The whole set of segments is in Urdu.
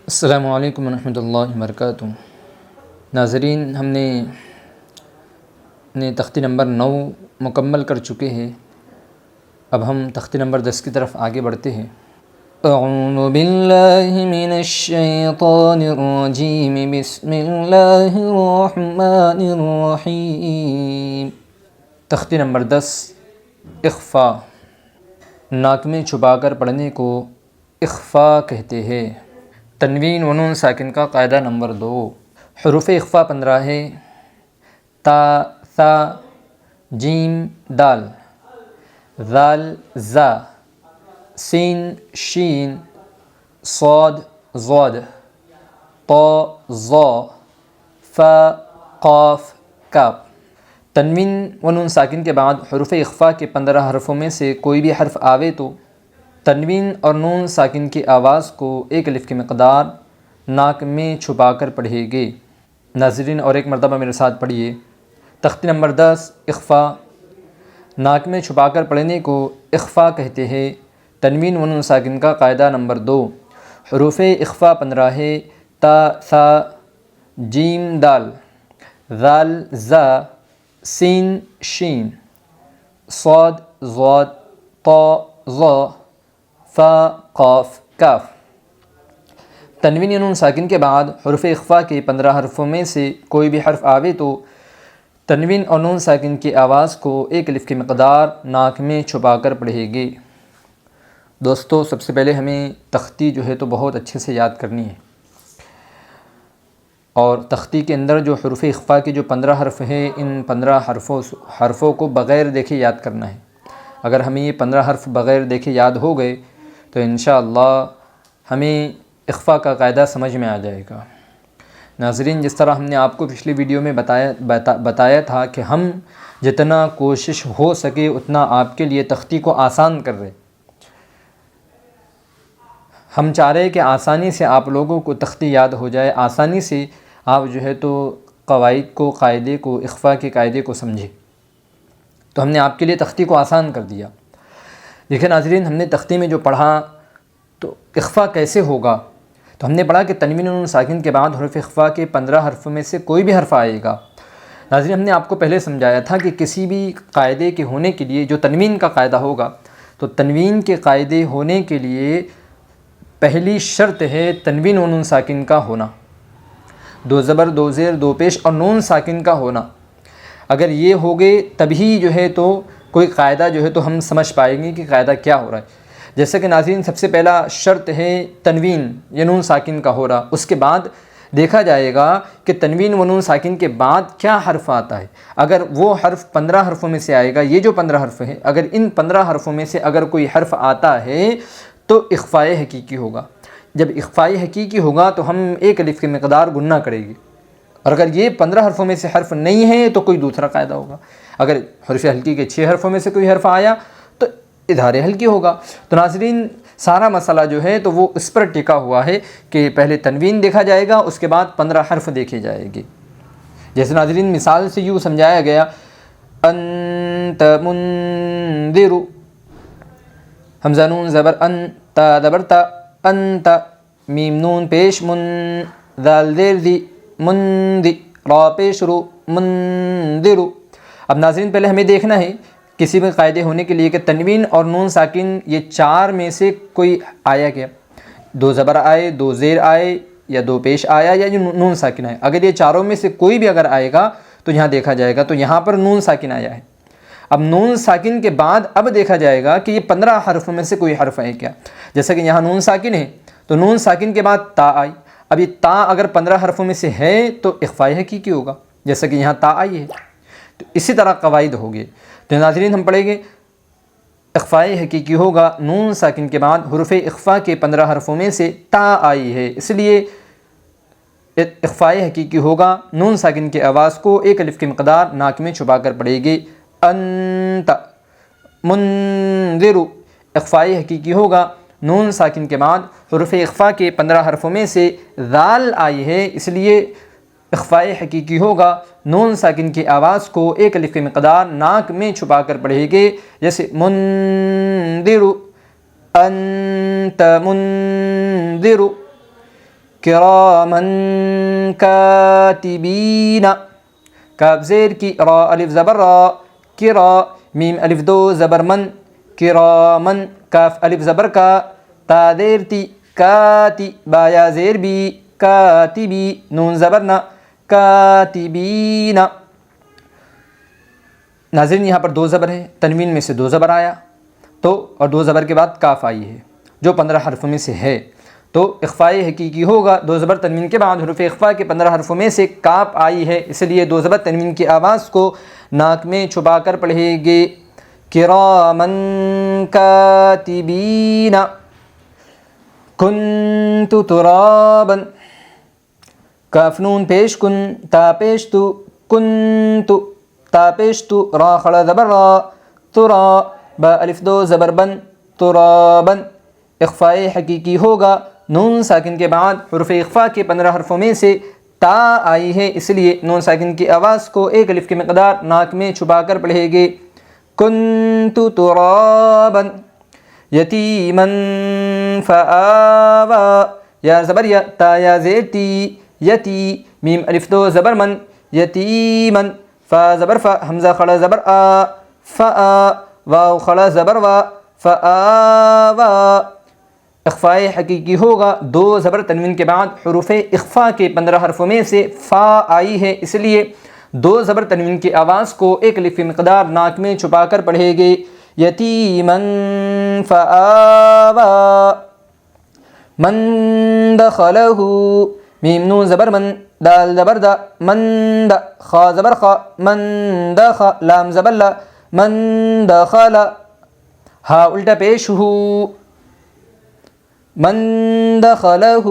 السلام علیکم ورحمۃ اللہ وبرکاتہ۔ ناظرین، ہم نے تختی نمبر 9 مکمل کر چکے ہیں۔ اب ہم تختی نمبر 10 کی طرف آگے بڑھتے ہیں۔ اعوذ باللہ من الشیطان الرجیم، بسم اللہ الرحمن الرحیم۔ تختی نمبر 10، اخفا۔ ناک میں چھپا کر پڑھنے کو اخفا کہتے ہیں۔ تنوین و نون ساکن کا قاعدہ نمبر 2۔ حروف اخفا 15 ہے: تا، ثا، جیم، دال، ذال، زا، سین، شین، صاد، ضاد، طا، ظا، فا، قاف، کاف۔ تنوین و نون ساکن کے بعد حروف اخفا کے 15 حرفوں میں سے کوئی بھی حرف آوے تو تنوین اور نون ساکن کی آواز کو ایک الف کی مقدار ناک میں چھپا کر پڑھے گے۔ ناظرین، اور ایک مرتبہ میرے ساتھ پڑھیے۔ تختی نمبر 10، اخفا۔ ناک میں چھپا کر پڑھنے کو اخفا کہتے ہیں۔ تنوین و نون ساکن کا قاعدہ نمبر 2۔ حروف اخفا 15 ہے: تا، ثا، جیم، دال، ذال، زا، سین، شین، صاد، ضاد، طا، ظا، فا، قاف، کاف۔ تنوین یا نون ساکن کے بعد حروف اخفا کے 15 حرفوں میں سے کوئی بھی حرف آوے تو تنوین اور نون ساکن کی آواز کو ایک الف کی مقدار ناک میں چھپا کر پڑھے گے۔ دوستو، سب سے پہلے ہمیں تختی جو ہے تو بہت اچھے سے یاد کرنی ہے، اور تختی کے اندر جو حروف اخفا کے جو 15 حرف ہیں، ان 15 حرفوں کو بغیر دیکھے یاد کرنا ہے۔ اگر ہمیں یہ 15 حرف بغیر دیکھے یاد ہو گئے تو انشاءاللہ ہمیں اخفا کا قاعدہ سمجھ میں آ جائے گا۔ ناظرین، جس طرح ہم نے آپ کو پچھلی ویڈیو میں بتایا تھا کہ ہم جتنا کوشش ہو سکے اتنا آپ کے لیے تختی کو آسان کر رہے۔ ہم چاہ رہے کہ آسانی سے آپ لوگوں کو تختی یاد ہو جائے، آسانی سے آپ جو ہے تو قواعد کو، قاعدے کو، اخفا کے قاعدے کو سمجھیں۔ تو ہم نے آپ کے لیے تختی کو آسان کر دیا۔ دیکھیں ناظرین، ہم نے تختی میں جو پڑھا تو اخفا کیسے ہوگا، تو ہم نے پڑھا کہ تنوین و نون ساکن کے بعد حروف اخفا کے 15 حرفوں میں سے کوئی بھی حرف آئے گا۔ ناظرین، ہم نے آپ کو پہلے سمجھایا تھا کہ کسی بھی قاعدے کے ہونے کے لیے جو تنوین کا قاعدہ ہوگا، تو تنوین کے قاعدے ہونے کے لیے پہلی شرط ہے تنوین و نون ساکن کا ہونا، دو زبر، دو زیر، دو پیش اور نون ساکن کا ہونا۔ اگر یہ ہو گئے تبھی جو ہے تو کوئی قاعدہ جو ہے تو ہم سمجھ پائیں گے کہ قاعدہ کیا ہو رہا ہے۔ جیسے کہ ناظرین، سب سے پہلا شرط ہے تنوین یا نون ساکن کا ہو رہا، اس کے بعد دیکھا جائے گا کہ تنوین و نون ساکن کے بعد کیا حرف آتا ہے۔ اگر وہ حرف 15 حرفوں میں سے آئے گا، یہ جو 15 حرف ہیں، اگر ان 15 حرفوں میں سے اگر کوئی حرف آتا ہے تو اخفائے حقیقی ہوگا۔ جب اخفائے حقیقی ہوگا تو ہم ایک الف کی مقدار گننا کرے گی، اور اگر یہ 15 حرفوں میں سے حرف نہیں ہے تو کوئی دوسرا قاعدہ ہوگا۔ اگر حرف ہلکی کے 6 حرفوں میں سے کوئی حرف آیا تو اظہار ہلکی ہوگا۔ تو ناظرین، سارا مسئلہ جو ہے تو وہ اس پر ٹکا ہوا ہے کہ پہلے تنوین دیکھا جائے گا، اس کے بعد 15 حرف دیکھے جائے گے۔ جیسے ناظرین مثال سے یوں سمجھایا گیا: انت منذر، حمزہ نون زبر ان، تا زبر تا، انت، میم نون پیش من، ذال زیر دی، مندی، را پیش رو، منذر۔ اب ناظرین، پہلے ہمیں دیکھنا ہے کسی بھی قاعدے ہونے کے لیے کہ تنوین اور نون ساکن یہ 4 میں سے کوئی آیا کیا، دو زبر آئے، دو زیر آئے، یا دو پیش آیا، یا نون ساکن آئے۔ اگر یہ چاروں میں سے کوئی بھی اگر آئے گا تو یہاں دیکھا جائے گا، تو یہاں پر نون ساکن آیا ہے۔ اب نون ساکن کے بعد اب دیکھا جائے گا کہ یہ 15 حرفوں میں سے کوئی حرف ہے کیا۔ جیسا کہ یہاں نون ساکن ہے تو نون ساکن کے بعد تا آئی۔ اب یہ تا اگر 15 حرفوں میں سے ہے تو اخفائے حقیقی ہوگا، جیسا کہ یہاں تا آئی ہے۔ تو اسی طرح قواعد ہوگی۔ تو ناظرین، ہم پڑھیں گے اخفائے حقیقی ہوگا نون ساکن کے بعد حروف اخفا کے 15 حرفوں میں سے تا آئی ہے، اس لیے اخفائے حقیقی ہوگا نون ساکن کی آواز کو ایک الف کی مقدار ناک میں چھپا کر پڑھے گی۔ انت منذر، اخفائے حقیقی ہوگا نون ساکن کے بعد حروف اخفا کے 15 حرفوں میں سے ذال آئی ہے، اس لیے اخفائے حقیقی ہوگا نون ساکن کی آواز کو ایک الف کی مقدار ناک میں چھپا کر پڑھے گے، جیسے منذر، انت منذر، کرامن کاتبین، کاف زیر کی، را الف زبر را، کرا، میم الف دو زبر من، کرامن، کاف الف زبر کا، تا دیر تی، کاتی، با یا زیر بی، کاتبی، نون زبر نا، کاتبین۔ ناظرین یہاں پر دو زبر ہے، تنوین میں سے دو زبر آیا تو، اور دو زبر کے بعد کاف آئی ہے جو 15 حرفوں میں سے ہے، تو اخفاء حقیقی ہوگا۔ دو زبر تنوین کے بعد حروف اخفاء کے 15 حرفوں میں سے کاف آئی ہے، اس لیے دو زبر تنوین کی آواز کو ناک میں چھپا کر پڑھیں گے۔ کرامن کاتبین، کنت ترابا، کاف نون پیش کن، تا پیش تو، کنت، تا پیش تو، را خڑا زبر را، ترا، با الف دو زبر بن، ترابن، اخفاء حقیقی ہوگا۔ نون ساکن کے بعد حروف اخفاء کے 15 حرفوں میں سے تا آئی ہے، اس لیے نون ساکن کی آواز کو ایک الف کی مقدار ناک میں چھپا کر پڑھیں گے۔ کنت ترابا یتیما فآوی، یا زبر یا، تا یا زیر تی، یتی، میم الف دو زبر من، یتیمن، فا زبر فا، حمزہ خڑا زبر آ، فآ، واو خڑا زبر وا، فآوی، اخفاء حقیقی ہوگا۔ دو زبر تنوین کے بعد حروف اخفاء کے 15 حرفوں میں سے فا آئی ہے، اس لیے دو زبر تنوین کی آواز کو ایک الف کی مقدار ناک میں چھپا کر پڑھیں گے۔ یتیما فآوی، من دخلہ، میم نون زبر من، دال زبر دا، من دا، خا زبر خا، من دخ، لام زبر لا، من دخل، ہا الٹا پیش ہو، من دخلہ،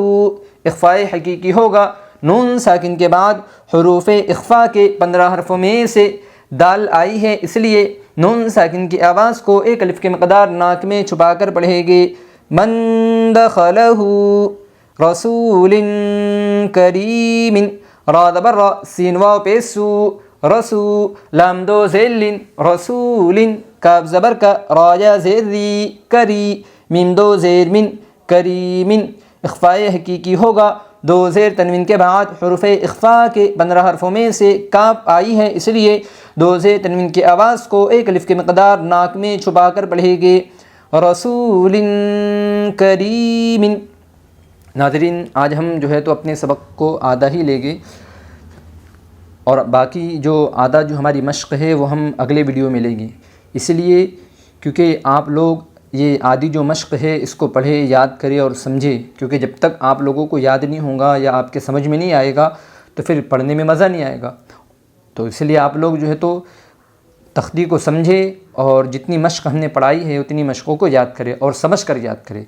اخفاء حقیقی ہوگا۔ نون ساکن کے بعد حروف اخفاء کے 15 حرفوں میں سے دال آئی ہے، اس لیے نون ساکن کی آواز کو ایک الف کی مقدار ناک میں چھپا کر پڑھیں گے۔ من دخلہ رسول کریم، را زبر را، سین واو پیسو، رسو، لام دو زیل، رسول، کاف زبر کا، را یا زیر ری، کری، میم دو زیر من، کریم، اخفاء حقیقی ہوگا۔ دو زیر تنوین کے بعد حروف اخفاء کے 15 حرفوں میں سے کاف آئی ہے، اس لیے دو زیر تنوین کی آواز کو ایک الف کی مقدار ناک میں چھپا کر پڑھیں گے۔ رسول کریم۔ ناظرین آج ہم جو ہے تو اپنے سبق کو آدھا ہی لیں گے، اور باقی جو آدھا جو ہماری مشق ہے وہ ہم اگلے ویڈیو میں لیں گے، اس لیے کیونکہ آپ لوگ یہ آدھی جو مشق ہے اس کو پڑھے، یاد کرے اور سمجھے، کیونکہ جب تک آپ لوگوں کو یاد نہیں ہوگا یا آپ کے سمجھ میں نہیں آئے گا تو پھر پڑھنے میں مزہ نہیں آئے گا۔ تو اس لیے آپ لوگ جو ہے تو تختی کو سمجھے اور جتنی مشق ہم نے پڑھائی ہے اتنی مشقوں کو یاد کرے اور سمجھ کر یاد کرے۔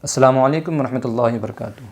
السلام علیکم ورحمۃ اللہ وبرکاتہ۔